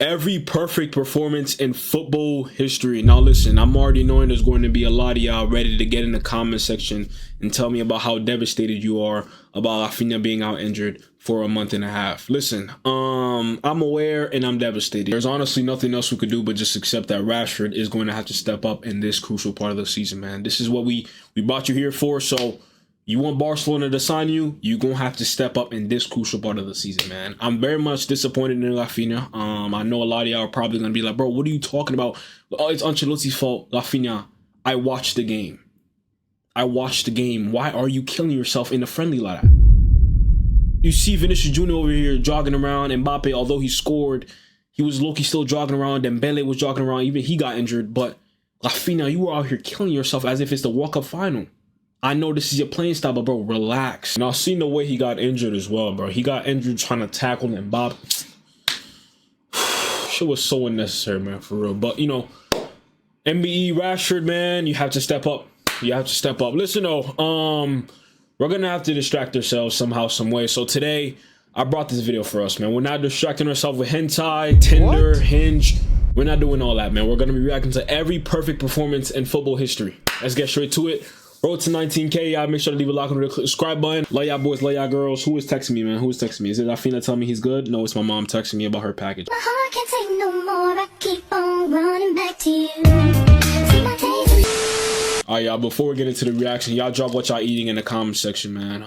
every perfect performance in football history. Now listen, I'm already knowing there's going to be a lot of y'all ready to get in the comment section and tell me about how devastated you are about Rafinha being out injured for a month and a half. Listen, I'm aware and I'm devastated. There's honestly nothing else we could do but just accept that Rashford is going to have to step up in this crucial part of the season, man. This is what we brought you here for, so you want Barcelona to sign you, you're going to have to step up in this crucial part of the season, man. I'm very much disappointed in Rafinha. I know a lot of y'all are probably going to be like, bro, what are you talking about? Oh, it's Ancelotti's fault. Rafinha, I watched the game. Why are you killing yourself in a friendly like that? You see Vinicius Jr. over here jogging around. Mbappe, although he scored, he was low-key still jogging around. Dembele was jogging around. Even he got injured. But Rafinha, you were out here killing yourself as if it's the World Cup final. I know this is your playing style, but bro, relax. And I've seen the way he got injured as well, bro. He got injured trying to tackle Mbappe. Shit was so unnecessary, man, for real. But, you know, MBE, Rashford, man, you have to step up. Listen, though, we're going to have to distract ourselves somehow, some way. So today, I brought this video for us, man. We're not distracting ourselves with hentai, Tinder, Hinge. We're not doing all that, man. We're going to be reacting to every perfect performance in football history. Let's get straight to it. Road to 19K, y'all. Make sure to leave a like on the subscribe button. Love y'all boys, love y'all girls. Who is texting me, man? Who is texting me? Is it Rafinha telling me he's good? No, it's my mom texting me about her package. My heart can't take no more. I keep on running back to you. See my days. All right, y'all. Before we get into the reaction, y'all drop what y'all eating in the comment section, man.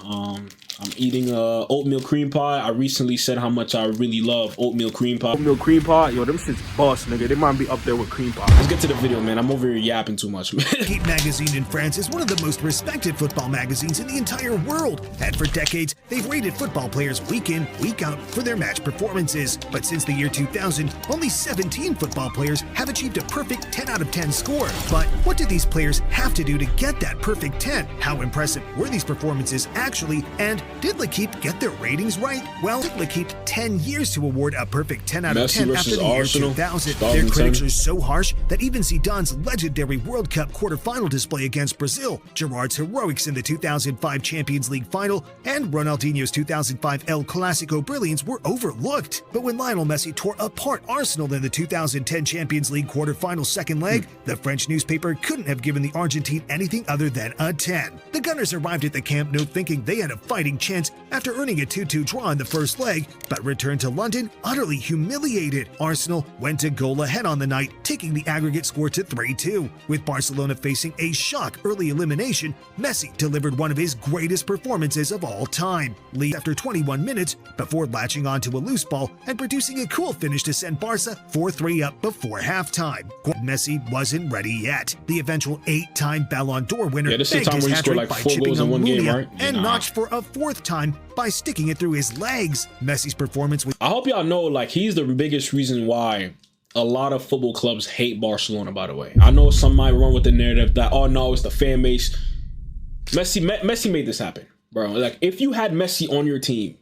I'm eating oatmeal cream pie. I recently said how much I really love oatmeal cream pie. Oatmeal cream pie, yo, them shit's boss, nigga. They might be up there with cream pie. Let's get to the video, man. I'm over here yapping too much, man. Goalkeeping magazine in France is one of the most respected football magazines in the entire world. And for decades, they've rated football players week in, week out for their match performances. But since the year 2000, only 17 football players have achieved a perfect 10 out of 10 score. But what did these players have to do to get that perfect 10? How impressive were these performances actually? And did L'Équipe get their ratings right? Well, it took L'Équipe 10 years to award a perfect 10 out of Messi 10 after the year 2000. Their critics are so harsh that even Zidane's legendary World Cup quarterfinal display against Brazil, Gerrard's heroics in the 2005 Champions League final, and Ronaldinho's 2005 El Clasico brilliance were overlooked. But when Lionel Messi tore apart Arsenal in the 2010 Champions League quarterfinal second leg, the French newspaper couldn't have given the Argentine anything other than a 10. The Gunners arrived at the Camp Nou thinking they had a fighting chance after earning a 2-2 draw in the first leg, but returned to London utterly humiliated. Arsenal went to goal ahead on the night, taking the aggregate score to 3-2. With Barcelona facing a shock early elimination, Messi delivered one of his greatest performances of all time. Lead after 21 minutes before latching onto a loose ball and producing a cool finish to send Barca 4-3 up before halftime. Messi wasn't ready yet. The eventual 8-time Ballon d'Or winner this is the time where he scored like 4 goals in one game, right? And notched for a 4th time by sticking it through his legs. Messi's performance was... I hope y'all know, like, he's the biggest reason why a lot of football clubs hate Barcelona, by the way. I know some might run with the narrative that, oh no, it's the fan base. Messi made this happen, bro. Like, if you had Messi on your team,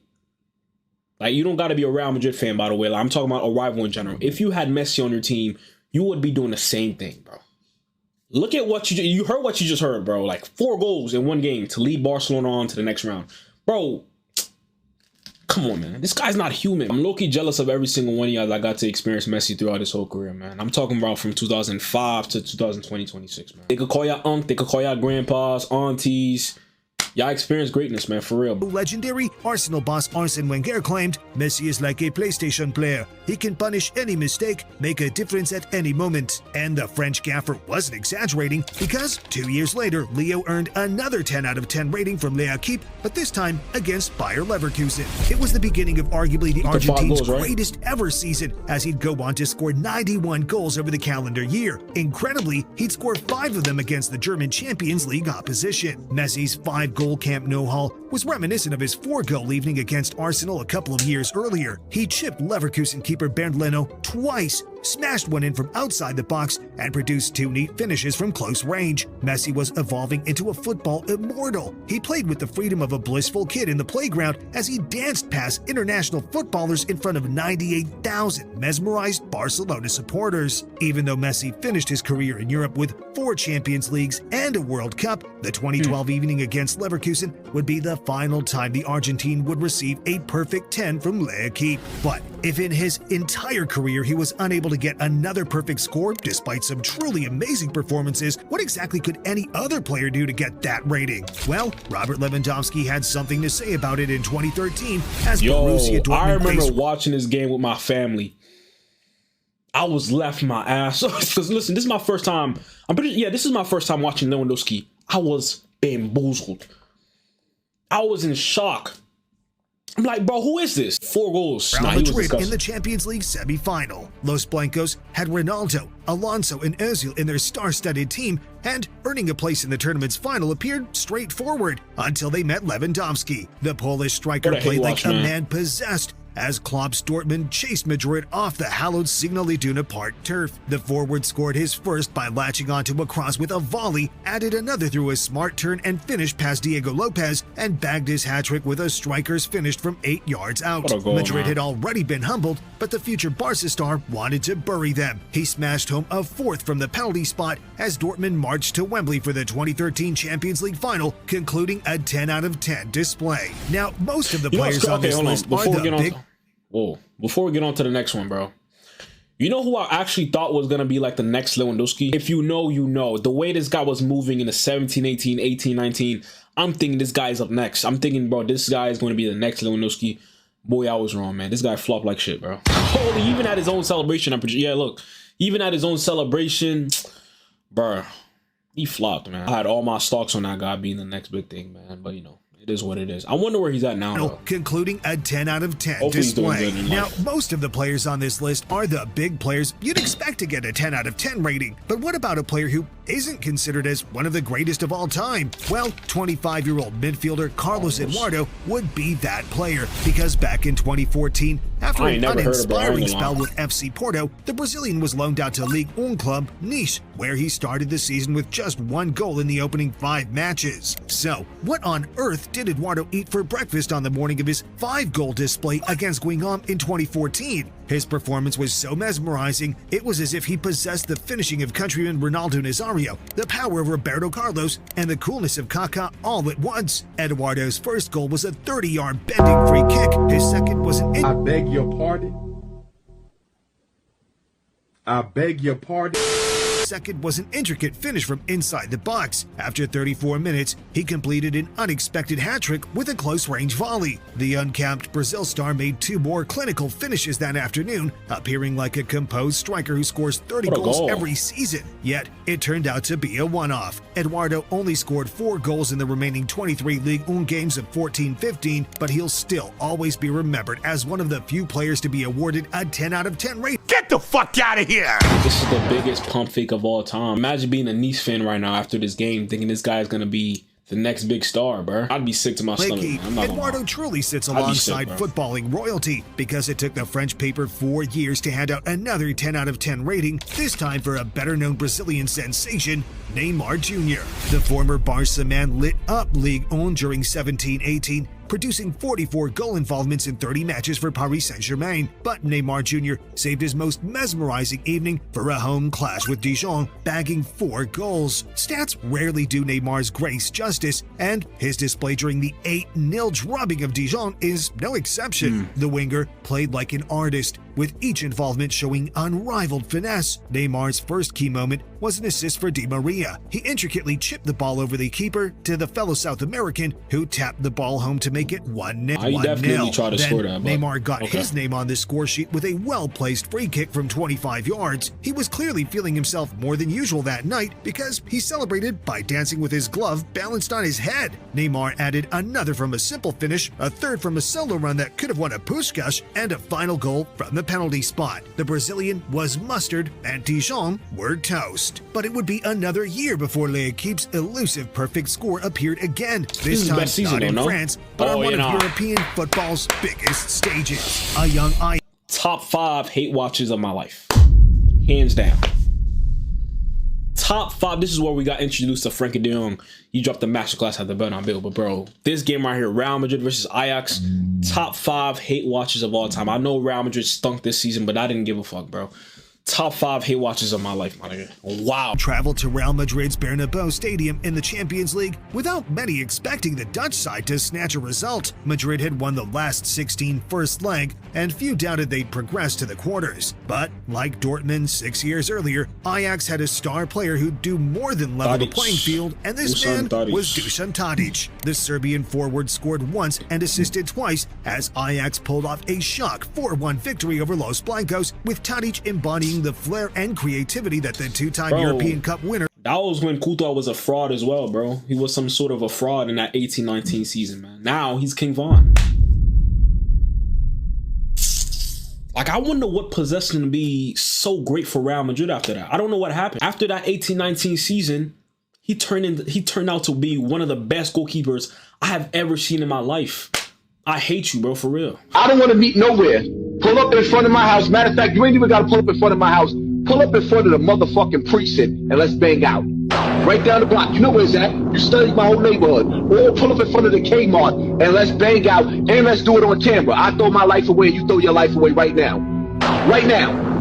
like, you don't got to be a Real Madrid fan, by the way. Like, I'm talking about a rival in general. If you had Messi on your team, you would be doing the same thing, bro. Look at what you heard what you just heard, bro. Like 4 goals in one game to lead Barcelona on to the next round. Bro, come on, man. This guy's not human. I'm low-key jealous of every single one of y'all that got to experience Messi throughout his whole career, man. I'm talking about from 2005 to 2020, 26, man. They could call y'all unc, they could call y'all grandpas, aunties. Y'all experience greatness, man, for real. Legendary Arsenal boss Arsene Wenger claimed, Messi is like a PlayStation player. He can punish any mistake, make a difference at any moment. And the French gaffer wasn't exaggerating because 2 years later, Leo earned another 10 out of 10 rating from L'Équipe, but this time against Bayer Leverkusen. It was the beginning of arguably the Argentines' greatest ever season, as he'd go on to score 91 goals over the calendar year. Incredibly, he'd score 5 of them against the German Champions League opposition. Messi's 5-goal Camp Nou haul was reminiscent of his 4-goal evening against Arsenal a couple of years earlier. He chipped Leverkusen keeper Bernd Leno twice, smashed one in from outside the box, and produced 2 neat finishes from close range. Messi was evolving into a football immortal. He played with the freedom of a blissful kid in the playground as he danced past international footballers in front of 98,000 mesmerized Barcelona supporters. Even though Messi finished his career in Europe with 4 Champions Leagues and a World Cup, the 2012 evening against Leverkusen would be the final time the Argentine would receive a perfect 10 from L'Équipe. But If in his entire career he was unable to get another perfect score despite some truly amazing performances, what exactly could any other player do to get that rating? Well, Robert Lewandowski had something to say about it in 2013 as Borussia Dortmund I remember faced watching this game with my family. I was laughing my ass off. Because listen, this is my first time. This is my first time watching Lewandowski. I was bamboozled. I was in shock. I'm like, bro, who is this? 4 goals. Real Nah, he was Madrid in disgusting. the Champions League semi-final. Los Blancos had Ronaldo, Alonso, and Ozil in their star-studded team, and earning a place in the tournament's final appeared straightforward until they met Lewandowski. The Polish striker What a played hate like watch, a man. man possessed as Klopp's Dortmund chased Madrid off the hallowed Signal Iduna Park turf. The forward scored his first by latching onto a cross with a volley, added another through a smart turn and finish past Diego Lopez, and bagged his hat-trick with a striker's finish from 8 yards out. What a goal, Madrid man. had already been humbled, but the future Barca star wanted to bury them. He smashed home a 4th from the penalty spot as Dortmund marched to Wembley for the 2013 Champions League final, concluding a 10 out of 10 display. Now, most of the You know what's players on this hold on. list are the big... Before we get on to the next one, bro. You know who I actually thought was going to be like the next Lewandowski? If you know, you know. The way this guy was moving in the 17, 18, 18, 19, I'm thinking this guy's up next. I'm thinking, bro, this guy is going to be the next Lewandowski. Boy, I was wrong, man. This guy flopped like shit, bro. Holy, he even had his own celebration. Yeah, look. Even had his own celebration. Bro, he flopped, man. I had all my stocks on that guy being the next big thing, man. But, you know. It is what it is. I wonder where he's at now, though. Concluding a 10 out of 10 Hopefully he's doing display. good in Now, life. most of the players on this list are the big players you'd expect to get a 10 out of 10 rating. But what about a player who isn't considered as one of the greatest of all time? Well, 25-year-old midfielder Carlos Eduardo would be that player, because back in 2014, after I an ain't never heard of it, I ain't uninspiring gonna spell lie. with FC Porto, the Brazilian was loaned out to Ligue 1 club Nice, where he started the season with just 1 goal in the opening 5 matches. So, what on earth did Eduardo eat for breakfast on the morning of his 5-goal display against Guingamp in 2014? His performance was so mesmerizing, it was as if he possessed the finishing of countryman Ronaldo Nazario, the power of Roberto Carlos, and the coolness of Kaká all at once. Eduardo's first goal was a 30-yard bending free kick. His second was an I beg your pardon. I beg your pardon. second was an intricate finish from inside the box. After 34 minutes, he completed an unexpected hat-trick with a close-range volley. The uncapped Brazil star made 2 more clinical finishes that afternoon, appearing like a composed striker who scores 30 What a goals goal. every season. Yet, it turned out to be a one-off. Eduardo only scored 4 goals in the remaining 23 Ligue 1 games of 14-15, but he'll still always be remembered as one of the few players to be awarded a 10 out of 10 rating. Get the fuck out of here! This is the biggest pump fake of all time. Imagine being a Nice fan right now after this game, thinking this guy is gonna be the next big star, bro. I'd be sick to my stomach. Lakey, man. I'm not gonna Eduardo lie. truly sits I'd be alongside sick, bro. footballing royalty because it took the French paper 4 years to hand out another 10 out of 10 rating, this time for a better-known Brazilian sensation, Neymar Jr. The former Barca man lit up Ligue 1 during 17-18, producing 44 goal involvements in 30 matches for Paris Saint-Germain. But Neymar Jr. saved his most mesmerizing evening for a home clash with Dijon, bagging 4 goals. Stats rarely do Neymar's grace justice, and his display during the 8-0 drubbing of Dijon is no exception. The winger played like an artist, with each involvement showing unrivaled finesse. Neymar's first key moment was an assist for Di Maria. He intricately chipped the ball over the keeper to the fellow South American, who tapped the ball home to make it 1-0. I definitely tried to Then score that, but Neymar got okay. his name on the score sheet with a well-placed free kick from 25 yards. He was clearly feeling himself more than usual that night because he celebrated by dancing with his glove balanced on his head. Neymar added another from a simple finish, a third from a solo run that could have won a Puskás, and a final goal from the penalty spot. The Brazilian was mustard and Dijon were toast. But it would be another year before L'Equipe's elusive perfect score appeared again. This is time best season, not in though, no? France, but on Oh, one you of know. European football's biggest stages. A young eye. Top 5 hate watches of my life, hands down. Top 5. This is where we got introduced to Frankie De Jong. He dropped the masterclass at the Bernabeu, but bro, this game right here, Real Madrid versus Ajax, top 5 hate watches of all time. I know Real Madrid stunk this season, but I didn't give a fuck, bro. top 5 hate watches of my life, my nigga. Wow. Traveled to Real Madrid's Bernabeu Stadium in the Champions League without many expecting the Dutch side to snatch a result. Madrid had won the last 16 first leg, and few doubted they'd progress to the quarters. But, like Dortmund 6 years earlier, Ajax had a star player who'd do more than level the Tadic. playing field, and this Dusan man Tadic. was Dusan Tadic. The Serbian forward scored once and assisted twice as Ajax pulled off a shock 4-1 victory over Los Blancos, with Tadic embodying the flair and creativity that the two-time Bro. European Cup winner That was when Courtois was a fraud as well, bro. He was some sort of a fraud in that 18-19 season, man. Now he's King Von. Like, I wonder what possessed him to be so great for Real Madrid after that. I don't know what happened. After that 18-19 season, he turned out to be one of the best goalkeepers I have ever seen in my life. I hate you, bro, for real. I don't want to meet nowhere. Pull up in front of my house. Matter of fact, you ain't even got to pull up in front of my house. Pull up in front of the motherfucking precinct and let's bang out. Right down the block. You know where it's at. You studied my whole neighborhood. Or pull up in front of the Kmart and let's bang out and let's do it on camera. I throw my life away and you throw your life away right now. Right now.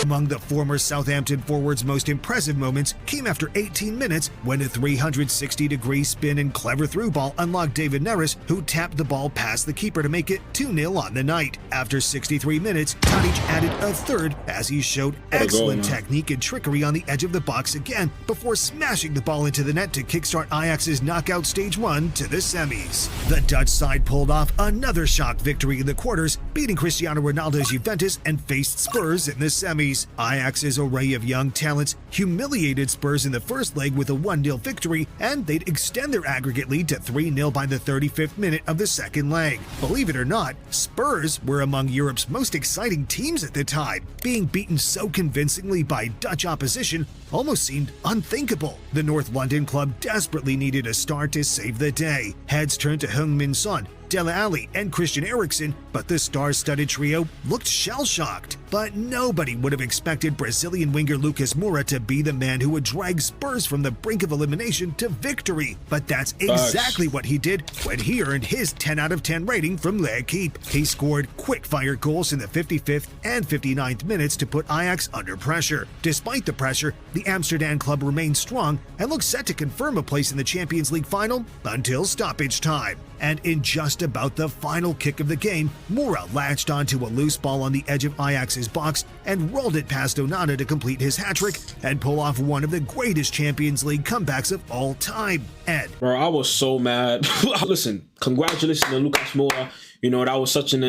Among the former Southampton forward's most impressive moments came after 18 minutes when a 360-degree spin and clever through ball unlocked David Neres, who tapped the ball past the keeper to make it 2-0 on the night. After 63 minutes, Tadic added a third as he showed excellent technique and trickery on the edge of the box again before smashing the ball into the net to kickstart Ajax's knockout stage 1 to the semis. The Dutch side pulled off another shock victory in the quarters, beating Cristiano Ronaldo's Juventus and faced Spurs in the semis. Ajax's array of young talents humiliated Spurs in the first leg with a 1-0 victory, and they'd extend their aggregate lead to 3-0 by the 35th minute of the second leg. Believe it or not, Spurs were among Europe's most exciting teams at the time. Being beaten so convincingly by Dutch opposition almost seemed unthinkable. The North London club desperately needed a star to save the day. Heads turned to Heung-min Son, Dele Alli, and Christian Eriksen, but the star-studded trio looked shell-shocked. But nobody would have expected Brazilian winger Lucas Moura to be the man who would drag Spurs from the brink of elimination to victory. But that's exactly what he did when he earned his 10 out of 10 rating from L'Equipe. He scored quick-fire goals in the 55th and 59th minutes to put Ajax under pressure. Despite the pressure, the Amsterdam club remained strong and looked set to confirm a place in the Champions League final until stoppage time. And in just about the final kick of the game, Moura latched onto a loose ball on the edge of Ajax's box and rolled it past Onana to complete his hat-trick and pull off one of the greatest Champions League comebacks of all time. Ed. Bro, I was so mad. Listen, congratulations to Lucas Moura. You know, that was such an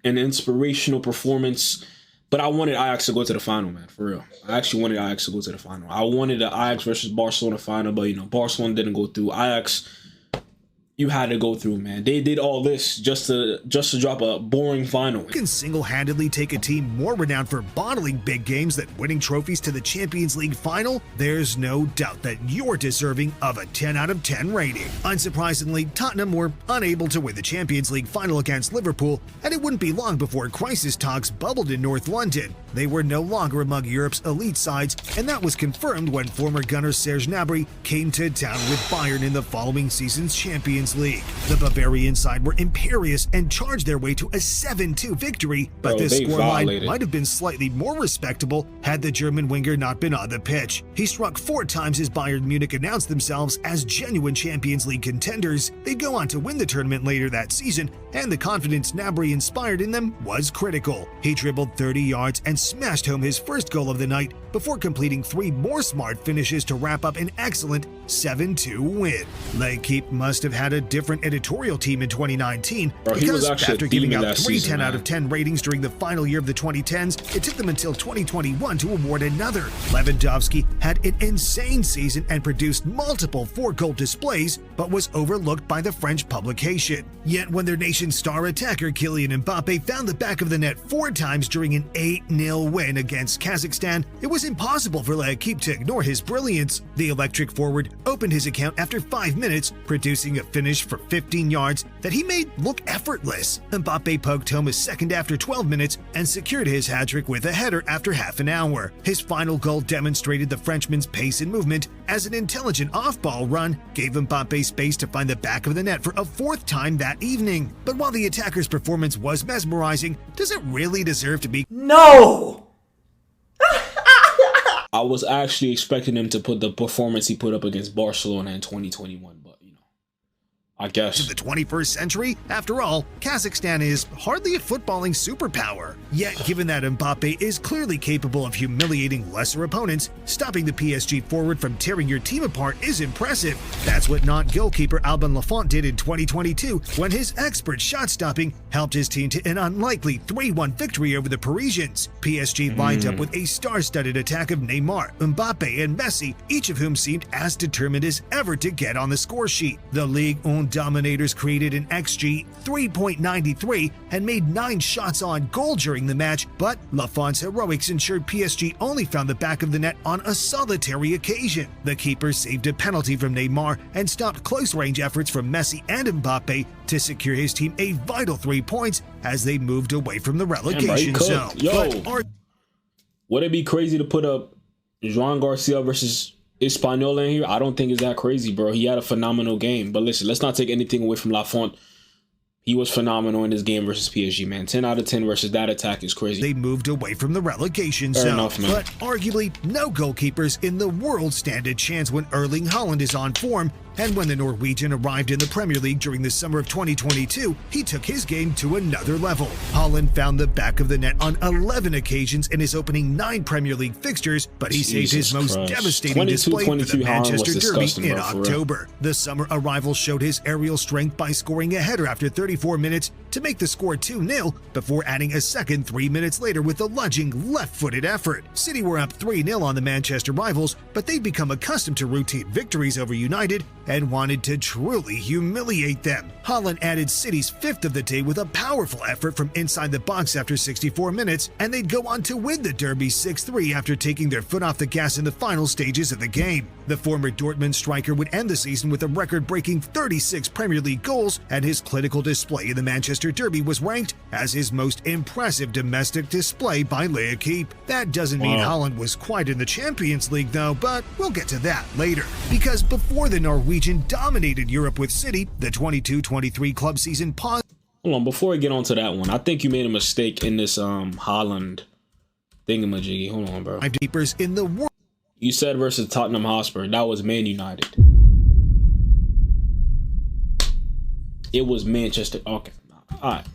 inspirational performance. But I wanted Ajax to go to the final, man, for real. I actually wanted Ajax to go to the final. I wanted the Ajax versus Barcelona final, but, you know, Barcelona didn't go through. Ajax, you had to go through, man. They did all this just to drop a boring final. You can single-handedly take a team more renowned for bottling big games than winning trophies to the Champions League final. There's no doubt that you're deserving of a 10 out of 10 rating. Unsurprisingly, Tottenham were unable to win the Champions League final against Liverpool, and it wouldn't be long before crisis talks bubbled in North London. They were no longer among Europe's elite sides, and that was confirmed when former gunner Serge Gnabry came to town with Bayern in the following season's Champions League. The Bavarian side were imperious and charged their way to a 7-2 victory, but the scoreline might have been slightly more respectable had the German winger not been on the pitch. He struck 4 times as Bayern Munich announced themselves as genuine Champions League contenders. They'd go on to win the tournament later that season, and the confidence Gnabry inspired in them was critical. He dribbled 30 yards and smashed home his first goal of the night before completing 3 more smart finishes to wrap up an excellent 7-2 win. L'Equipe must have had a different editorial team in 2019 because after giving out 3 10 out of 10 ratings during the final year of the 2010s, it took them until 2021 to award another. Lewandowski had an insane season and produced multiple 4-goal displays, but was overlooked by the French publication. Yet when their nation's star attacker Kylian Mbappe found the back of the net 4 times during an 8-0 win against Kazakhstan, it was impossible for L'Equipe to ignore his brilliance. The electric forward opened his account after 5 minutes, producing a finish for 15 yards that he made look effortless. Mbappe poked home a second after 12 minutes and secured his hat-trick with a header after half an hour. His final goal demonstrated the Frenchman's pace and movement, as an intelligent off-ball run gave Mbappe space to find the back of the net for a 4th time that evening. But while the attacker's performance was mesmerizing, does it really deserve to be? No! was actually expecting him to put the performance he put up against Barcelona in 2021, but you know, I guess. In the 21st century, after all, Kazakhstan is hardly a footballing superpower. Yet, given that Mbappe is clearly capable of humiliating lesser opponents, stopping the PSG forward from tearing your team apart is impressive. That's what goalkeeper Alban Lafont did in 2022 when his expert shot stopping helped his team to an unlikely 3-1 victory over the Parisians. PSG lined up with a star-studded attack of Neymar, Mbappe, and Messi, each of whom seemed as determined as ever to get on the score sheet. The Ligue 1 dominators created an XG 3.93 and made 9 shots on goal during the match, but Lafont's heroics ensured PSG only found the back of the net on a solitary occasion. The keeper saved a penalty from Neymar and stopped close-range efforts from Messi and Mbappe to secure his team a vital 3 points as they moved away from the relegation zone. Would it be crazy to put up Joan Garcia versus Espanyol in here? I don't think it's that crazy, bro. He had a phenomenal game. But listen, let's not take anything away from Lafont. He was phenomenal in this game versus PSG, man. 10 out of 10 versus that attack is crazy. They moved away from the relegation Fair zone. enough, man. But arguably, no goalkeepers in the world stand a chance when Erling Haaland is on form. And when the Norwegian arrived in the Premier League during the summer of 2022, he took his game to another level. Haaland found the back of the net on 11 occasions in his opening 9 Premier League fixtures, but he saved his most devastating display for the Manchester Derby in October. The summer arrival showed his aerial strength by scoring a header after 34 minutes to make the score 2-0 before adding a second 3 minutes later with a lunging left-footed effort. City were up 3-0 on the Manchester rivals, but they'd become accustomed to routine victories over United and wanted to truly humiliate them. Haaland added City's 5th of the day with a powerful effort from inside the box after 64 minutes, and they'd go on to win the Derby 6-3 after taking their foot off the gas in the final stages of the game. The former Dortmund striker would end the season with a record-breaking 36 Premier League goals, and his clinical display in the Manchester Derby was ranked as his most impressive domestic display by L'Equipe. That doesn't mean Haaland was quite in the Champions League though, but we'll get to that later. Because before the Norwegian dominated Europe with City, the 22-23 club season paused. Hold on, before we get on to that one, I think you made a mistake in this Haaland thingamajiggy. Hold on, bro. Deepers in the world. You said versus Tottenham Hotspur. That was Man United. It was Manchester. Okay. All right.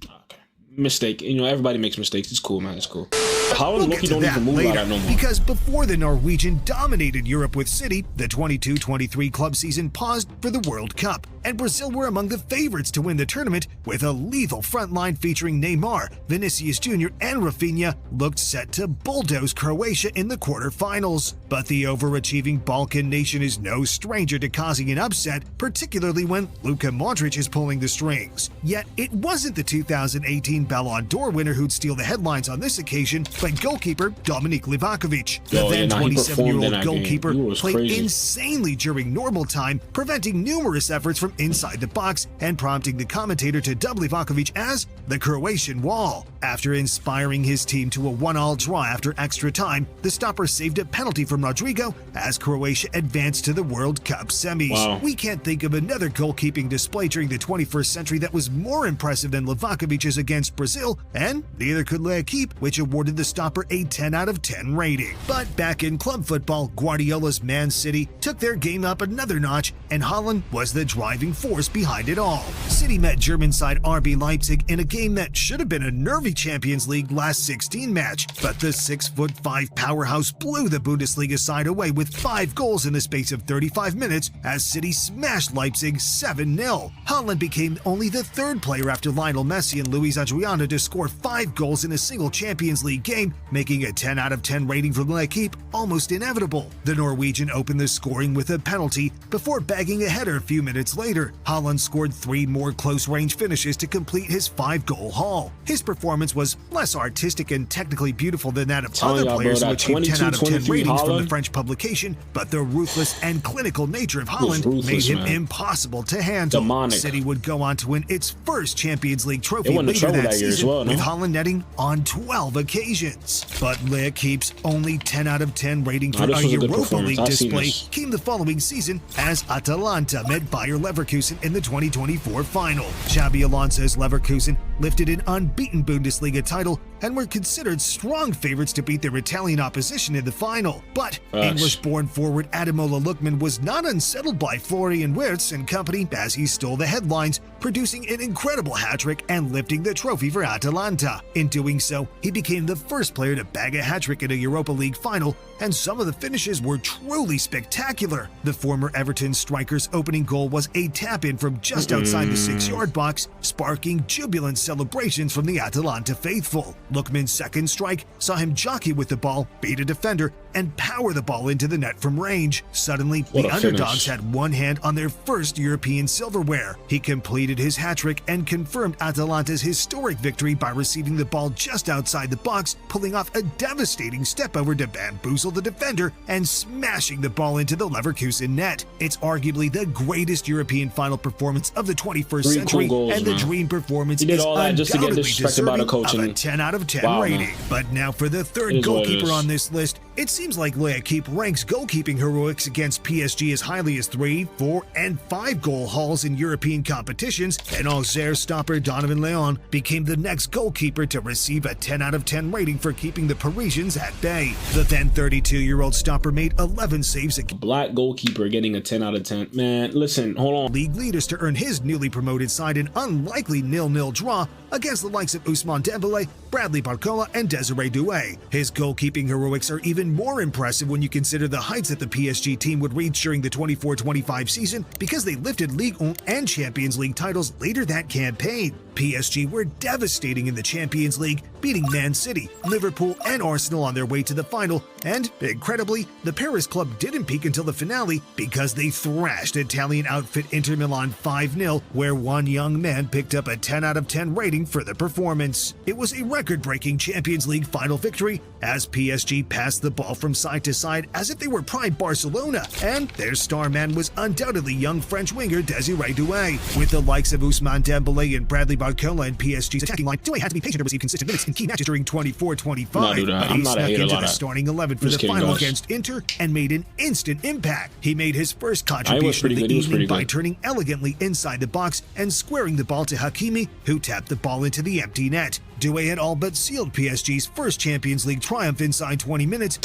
Okay. Mistake. You know, everybody makes mistakes. It's cool, man. It's cool. Haaland We'll don't even move like that no more. Because before the Norwegian dominated Europe with City, the 22-23 club season paused for the World Cup, and Brazil were among the favorites to win the tournament with a lethal front line featuring Neymar, Vinicius Jr., and Rafinha looked set to bulldoze Croatia in the quarterfinals. But the overachieving Balkan nation is no stranger to causing an upset, particularly when Luka Modric is pulling the strings. Yet it wasn't the 2018 Ballon d'Or winner who'd steal the headlines on this occasion, but goalkeeper Dominik Livakovic. The then 27-year-old goalkeeper played insanely during normal time, preventing numerous efforts from inside the box and prompting the commentator to dub Livakovic as the Croatian Wall. After inspiring his team to a 1-1 draw after extra time, the stopper saved a penalty from Rodrigo as Croatia advanced to the World Cup semis. We can't think of another goalkeeping display during the 21st century that was more impressive than Livakovic's against Brazil, and neither could L'Equipe, which awarded the stopper a 10 out of 10 rating. But back in club football, Guardiola's Man City took their game up another notch, and Haaland was the driving force behind it all. City met German side RB Leipzig in a game that should have been a nervy Champions League last 16 match, but the 6'5" powerhouse blew the Bundesliga side away with 5 goals in the space of 35 minutes as City smashed Leipzig 7-0. Haaland became only the 3rd player after Lionel Messi and Luis Adriano to score 5 goals in a single Champions League game, making a 10 out of 10 rating from L'Equipe almost inevitable. The Norwegian opened the scoring with a penalty before bagging a header a few minutes later. Haaland scored 3 more close-range finishes to complete his 5-goal haul. His performance was less artistic and technically beautiful than that of other players who achieved 10 out of 10 ratings from the French publication, but the ruthless and clinical nature of Haaland made him impossible to handle. City would go on to win its first Champions League trophy later that season, with Haaland netting on 12 occasions. But L'Equipe's only 10 out of 10 rating for a Europa League display came the following season as Atalanta met Bayer Leverkusen in the 2024 final. Xabi Alonso's Leverkusen lifted an unbeaten Bundesliga title and were considered strong favorites to beat their Italian opposition in the final. But Facts. English-born forward Ademola Lookman was not unsettled by Florian Wirtz and company as he stole the headlines, producing an incredible hat-trick and lifting the trophy for Atalanta. In doing so, he became the first player to bag a hat-trick in a Europa League final, and some of the finishes were truly spectacular. The former Everton striker's opening goal was a tap-in from just outside the 6-yard box, sparking jubilant celebrations from the Atalanta faithful. Lookman's second strike saw him jockey with the ball, beat a defender, and power the ball into the net from range. Suddenly, What the a underdogs finish. had one hand on their first European silverware. He completed his hat-trick and confirmed Atalanta's historic victory by receiving the ball just outside the box, pulling off a devastating step-over to bamboozle the defender and smashing the ball into the Leverkusen net. It's arguably the greatest European final performance of the 21st Three century, cool goals, and the man. dream performance He did is all that just to get undoubtedly disrespected by the deserving coach, of a and 10 out of 10 wow, man. rating. But now for the It third is what it goalkeeper is. on this list, it seems like Leverkusen ranks goalkeeping heroics against PSG as highly as 3, 4, and 5 goal hauls in European competitions, and Auxerre stopper Donovan Leon became the next goalkeeper to receive a 10 out of 10 rating for keeping the Parisians at bay. The then 32-year-old stopper made 11 saves against Black goalkeeper getting a 10 out of 10. Man, listen, hold on. league leaders to earn his newly promoted side an unlikely 0-0 draw against the likes of Ousmane Dembélé, Bradley Barcola, and Desiree Doué. His goalkeeping heroics are even more impressive when you consider the heights that the PSG team would reach during the 24-25 season because they lifted Ligue 1 and Champions League titles later that campaign. PSG were devastating in the Champions League, beating Man City, Liverpool, and Arsenal on their way to the final, and, incredibly, the Paris club didn't peak until the finale because they thrashed Italian outfit Inter Milan 5-0, where one young man picked up a 10 out of 10 rating for the performance. It was a record-breaking Champions League final victory as PSG passed the ball from side to side as if they were prime Barcelona, and their star man was undoubtedly young French winger Desiree Doué. With the likes of Ousmane Dembélé and Bradley Barcola and PSG's attacking line, Doué had to be patient to receive consistent minutes in key matches during 24-25, Nah, dude, but I'm he not a snuck hater into like the that. starting 11 for Just the kidding, final guys. against Inter and made an instant impact. He made his first was contribution pretty of the good, he was evening pretty by good. turning elegantly inside the box and squaring the ball to Hakimi, who tapped the ball into the empty net. Doué had all but sealed PSG's first Champions League triumph inside 20 minutes.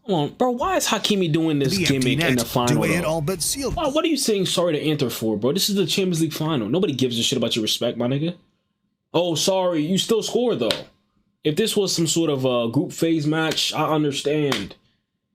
Come on, bro. Why is Hakimi doing this The empty gimmick net. in the final? Doué had though? all but sealed. Wow, what are you saying sorry to Inter for, bro? This is the Champions League final. Nobody gives a shit about your respect, my nigga. Oh, sorry. You still scored, though. If this was some sort of a group phase match, I understand.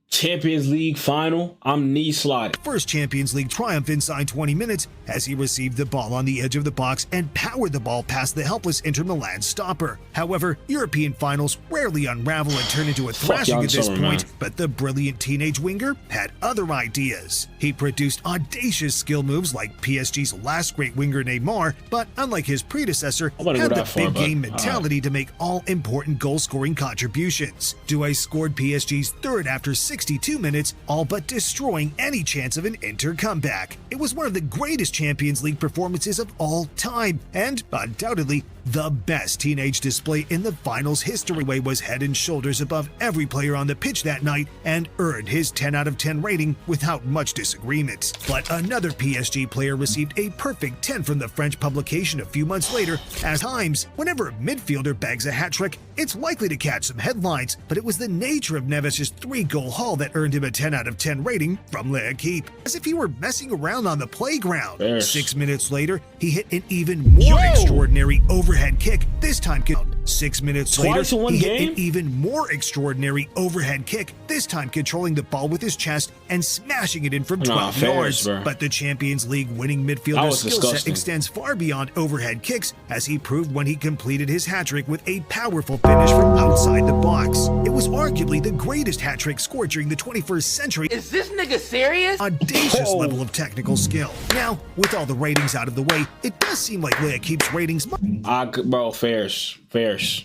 Champions League final, I'm knee sliding. First Champions League triumph inside 20 minutes as he received the ball on the edge of the box and powered the ball past the helpless Inter Milan stopper. However, European finals rarely unravel and turn into a thrashing Jan at this Sommer, point, man. but the brilliant teenage winger had other ideas. He produced audacious skill moves like PSG's last great winger Neymar, but unlike his predecessor, I wouldn't had go the that far, big but, game mentality to make all-important goal-scoring contributions. Doué scored PSG's third after 62 minutes, all but destroying any chance of an Inter comeback. It was one of the greatest Champions League performances of all time, and undoubtedly the best teenage display in the finals history. Doué was head and shoulders above every player on the pitch that night and earned his 10 out of 10 rating without much disagreement. But another PSG player received a perfect 10 from the French publication a few months later. At times, whenever a midfielder bags a hat-trick, it's likely to catch some headlines, but it was the nature of Neves' 3-goal haul that earned him a 10 out of 10 rating from L'Equipe, as if he were messing around on the playground. Bears. 6 minutes later, he hit an even more extraordinary overhead kick, this time 6 minutes Twice later, in one he hit game? an even more extraordinary overhead kick, this time controlling the ball with his chest and smashing it in from 12 fair, yards. bro. But the Champions League winning That midfielder's was skill set disgusting. extends far beyond overhead kicks, as he proved when he completed his hat-trick with a powerful finish from outside the box. It was arguably the greatest hat-trick scored during the 21st century. Is this nigga serious? Audacious Oh. level of technical skill. Now, with all the ratings out of the way, it does seem like L'Equipe's ratings Bro, fairs.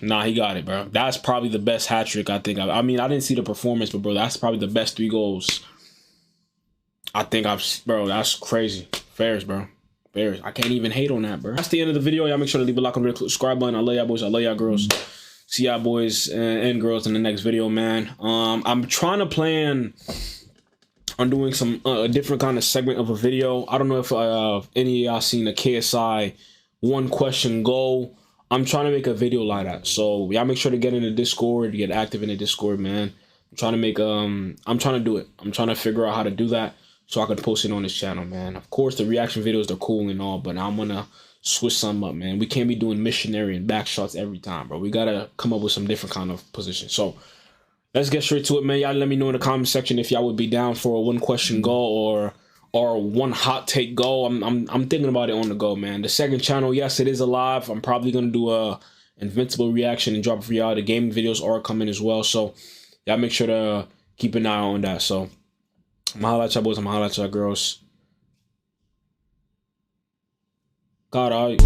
Nah, he got it, bro. That's probably the best hat trick I think. I mean, I didn't see the performance, but bro, that's probably the best 3 goals. I think bro, that's crazy. Fairs, bro. Fairs. I can't even hate on that, bro. That's the end of the video. Y'all make sure to leave a like on the subscribe button. I love y'all boys. I love y'all girls. See y'all boys and girls in the next video, man. I'm trying to plan on doing some a different kind of segment of a video. I don't know if any of y'all seen the KSI 1 question goal. I'm trying to make a video like that. So y'all make sure to get in the Discord, get active in the Discord, man. I'm trying to make I'm trying to do it. I'm trying to figure out how to do that so I can post it on this channel, man. Of course, the reaction videos are cool and all, but I'm gonna switch some up, man. We can't be doing missionary and back shots every time, bro. We gotta come up with some different kind of position. So let's get straight to it, man. Y'all let me know in the comment section if y'all would be down for a 1 question goal or 1 hot take goal. I'm thinking about it on the go, man. The second channel, yes, it is alive. I'm probably gonna do a Invincible reaction and drop it for y'all. The gaming videos are coming as well, so y'all make sure to keep an eye on that. So I'm holla at y'all boys, I'm holla at y'all girls. God,